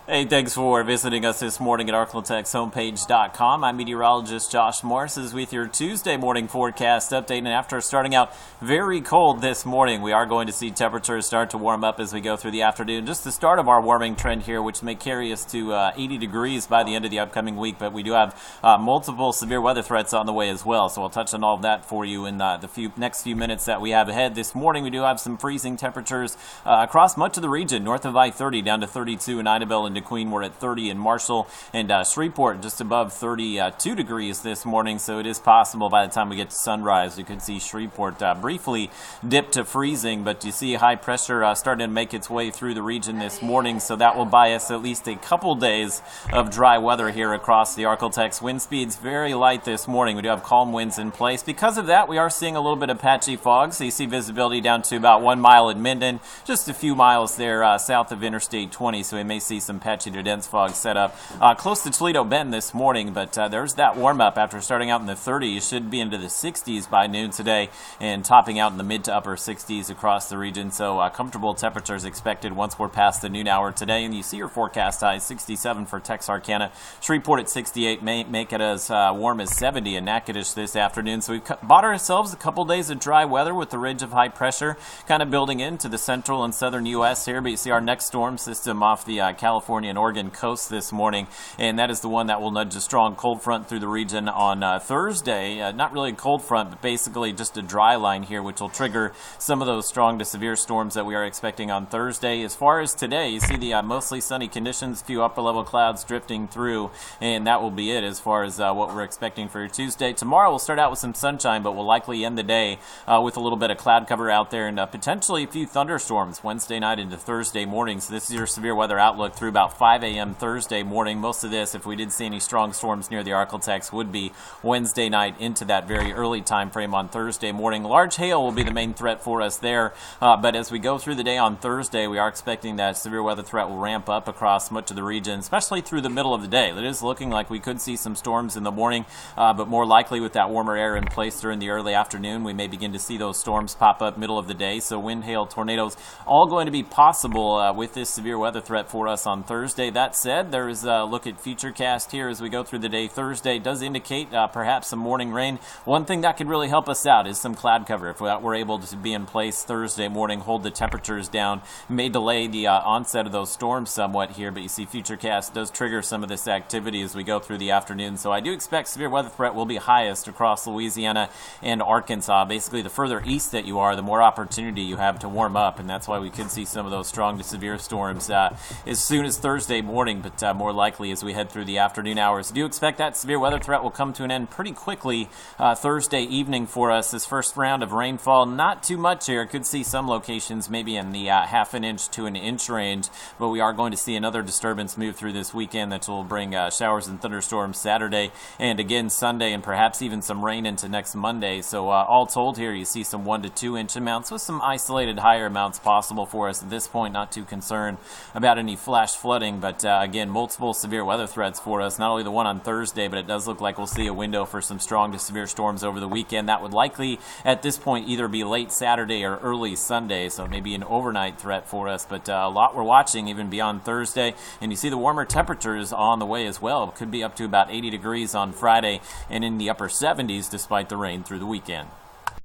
Hey, thanks for visiting us this morning at ArklateXHomepage.com. I'm meteorologist Josh Morris with your Tuesday morning forecast update. And after starting out very cold this morning, we are going to see temperatures start to warm up as we go through the afternoon. Just the start of our warming trend here, which may carry us to 80 degrees by the end of the upcoming week. But we do have multiple severe weather threats on the way as well. So we'll touch on all of that for you in the next few minutes that we have ahead. This morning, we do have some freezing temperatures across much of the region, north of I-30 down to 32 in Idabel and Queen. We're at 30 in Marshall, and Shreveport just above 32 degrees this morning, so it is possible by the time we get to sunrise we could see Shreveport briefly dip to freezing. But you see high pressure starting to make its way through the region this morning, so that will buy us at least a couple days of dry weather here across the Arklatex. Wind speeds very light this morning. We do have calm winds in place. Because of that, we are seeing a little bit of patchy fog, so you see visibility down to about 1 mile at Minden, just a few miles there south of Interstate 20, so we may see some patchy to dense fog set up close to Toledo Bend this morning. But there's that warm up after starting out in the 30s. Should be into the 60s by noon today and topping out in the mid to upper 60s across the region. So comfortable temperatures expected once we're past the noon hour today. And you see your forecast high 67 for Texarkana. Shreveport at 68 may make it as warm as 70 in Natchitoches this afternoon. So we've bought ourselves a couple days of dry weather with the ridge of high pressure kind of building into the central and southern U.S. here. But you see our next storm system off the California and Oregon coast this morning, and that is the one that will nudge a strong cold front through the region on Thursday. Not really a cold front, but basically just a dry line here, which will trigger some of those strong to severe storms that we are expecting on Thursday. As far as today, you see the mostly sunny conditions, few upper level clouds drifting through, and that will be it as far as what we're expecting for your Tuesday. Tomorrow we'll start out with some sunshine, but we'll likely end the day with a little bit of cloud cover out there and potentially a few thunderstorms Wednesday night into Thursday morning. So this is your severe weather outlook through about 5 a.m. Thursday morning. Most of this, if we did see any strong storms near the Arklatex, would be Wednesday night into that very early time frame on Thursday morning. Large hail will be the main threat for us there, but as we go through the day on Thursday, we are expecting that severe weather threat will ramp up across much of the region, especially through the middle of the day. It is looking like we could see some storms in the morning, but more likely with that warmer air in place during the early afternoon, we may begin to see those storms pop up middle of the day. So wind, hail, tornadoes, all going to be possible with this severe weather threat for us on Thursday. That said, there is a look at Futurecast here as we go through the day. Thursday does indicate perhaps some morning rain. One thing that could really help us out is some cloud cover. If we're able to be in place Thursday morning, hold the temperatures down, may delay the onset of those storms somewhat here, but you see Futurecast does trigger some of this activity as we go through the afternoon. So I do expect severe weather threat will be highest across Louisiana and Arkansas. Basically, the further east that you are, the more opportunity you have to warm up, and that's why we could see some of those strong to severe storms as soon as Thursday morning, but more likely as we head through the afternoon hours. I do expect that severe weather threat will come to an end pretty quickly Thursday evening for us. This first round of rainfall, not too much here. Could see some locations maybe in the half an inch to an inch range, but we are going to see another disturbance move through this weekend that will bring showers and thunderstorms Saturday and again Sunday, and perhaps even some rain into next Monday. So all told here, you see some 1 to 2 inch amounts with some isolated higher amounts possible for us at this point. Not too concerned about any flash flooding, but again, multiple severe weather threats for us. Not only the one on Thursday, but it does look like we'll see a window for some strong to severe storms over the weekend. That would likely, at this point, either be late Saturday or early Sunday, so maybe an overnight threat for us. But a lot we're watching even beyond Thursday, and you see the warmer temperatures on the way as well. It could be up to about 80 degrees on Friday and in the upper 70s despite the rain through the weekend.